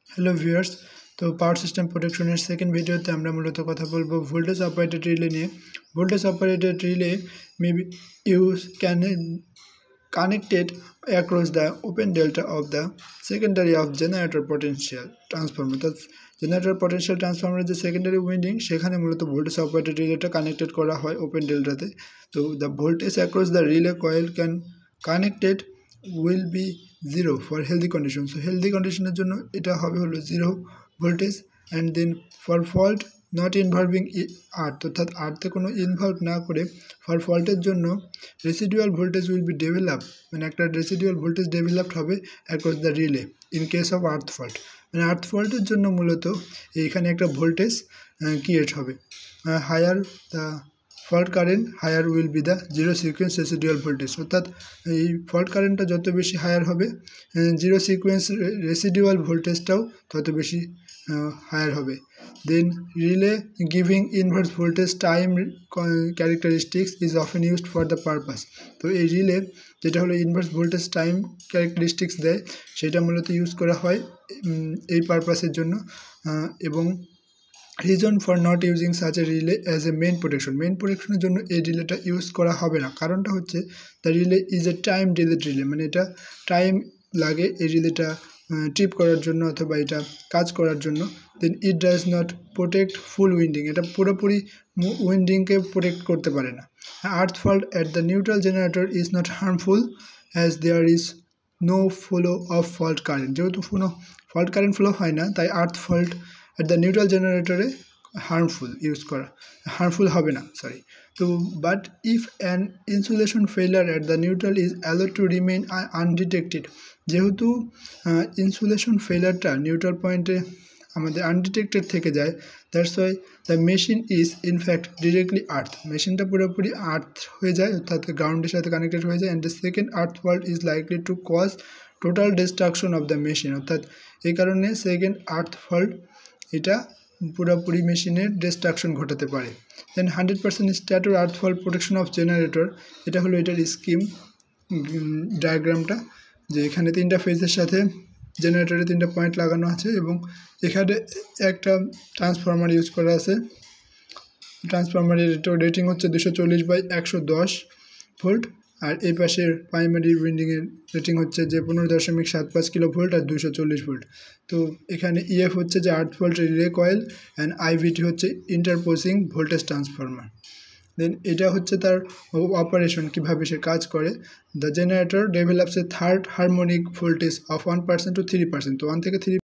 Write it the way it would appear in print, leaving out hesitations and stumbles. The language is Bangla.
হ্যালো ভিউয়ার্স, তো পাওয়ার সিস্টেম প্রোটেকশনের সেকেন্ড ভিডিওতে আমরা মূলত কথা বলবো ভোল্টেজ অপারেটেড রিলে নিয়ে। Voltage operated relay maybe use can connected across the open delta of the secondary of generator potential transformer. অর্থাৎ জেনারেটর পটেনশিয়াল ট্রান্সফরমারের যে সেকেন্ডারি উইন্ডিং সেখানে মূলত ভোল্টেজ অপারেটেড রিলেটা কানেক্টেড করা হয় ওপেন ডেল্টাতে। তো the voltage across the relay coil can connected will be zero for healthy condition. So healthy কন্ডিশনের জন্য এটা হবে হলো zero voltage. And then for fault not involving earth, অর্থাৎ আর্থে কোনো ইনভলভ না করে ফর ফল্টের জন্য residual voltage will be develop, মানে একটা রেসিডুয়াল ভোল্টেজ ডেভেলপড হবে across the relay in case of earth fault. মানে আর্থ ফল্টের জন্য মূলত এইখানে একটা ভোল্টেজ ক্রিয়েট হবে। Higher the fault current higher will be the zero sequence residual voltage, অর্থাৎ এই ফল্ট কারেন্টটা যত বেশি হায়ার হবে জিরো সিকোয়েন্স রেসিডুয়াল ভোল্টেজটাও তত বেশি হায়ার হবে। Then relay giving inverse voltage time characteristics is often used for the purpose. তো এই রিলে যেটা হলো ইনভার্স ভোল্টেজ টাইম ক্যারেক্টারিস্টিক্স দেয় সেটা মূলত ইউজ করা হয় এই পারপাসের জন্য। এবং reason for not using such a relay as a main প্রোটেকশনের জন্য এই রিলেটা ইউজ করা হবে না। কারণটা হচ্ছে the relay is a time delayed relay, মানে এটা টাইম লাগে এই রিলেটা ট্রিপ করার জন্য অথবা এটা কাজ করার জন্য। Then it does not protect full winding, এটা পুরোপুরি উইন্ডিংকে প্রোটেক্ট করতে পারে না। Earth fault at the neutral generator is not harmful as there is no flow of fault current. যেহেতু কোনো ফল্ট কারেন্ট ফ্লো হয় না তাই earth fault at the neutral জেনারেটরে হার্মফুল হবে না, সরি। তো but if an insulation failure at the neutral is allowed to remain undetected, যেহেতু ইনসুলেশন ফেইলারটা নিউট্রাল পয়েন্টে আমাদের আনডিটেক্টেড থেকে যায়, that's why the machine is in fact directly earth, মেশিনটা পুরোপুরি আর্থ হয়ে যায়, অর্থাৎ গ্রাউন্ডের সাথে কানেক্টেড হয়ে যায়। And the second earth fault is likely to cause total destruction of the machine, অর্থাৎ এই কারণে সেকেন্ড আর্থ ফল্ট এটা পুরোপুরি মেশিনের ডিস্ট্রাকশন ঘটাতে পারে। দেন 100% স্ট্যাটর আর্থ ফল্ট প্রোটেকশন অফ জেনারেটর, এটা হলো এটার স্কিম ডায়াগ্রামটা, যে এখানে তিনটা ফেজের সাথে জেনারেটরে তিনটা পয়েন্ট লাগানো আছে এবং এখানে একটা ট্রান্সফরমার ইউজ করা আছে। ট্রান্সফরমারের রেটিং হচ্ছে 240/110 ভোল্ট, আর এই পাশের প্রাইমারি উইন্ডিংয়ের রেটিং হচ্ছে যে 15.75 কিলো ভোল্ট আর 240 ভোল্ট। তো এখানে ইএফ হচ্ছে যে আর্থ ফল্ট রিলে কয়েল অ্যান্ড আইভিটি হচ্ছে ইন্টারপোজিং ভোল্টেজ ট্রান্সফরমার। দেন এটা হচ্ছে তার অপারেশন, কীভাবে সে কাজ করে। The generator develops A third harmonic voltage of 1% to 3%, তো 1 থেকে 3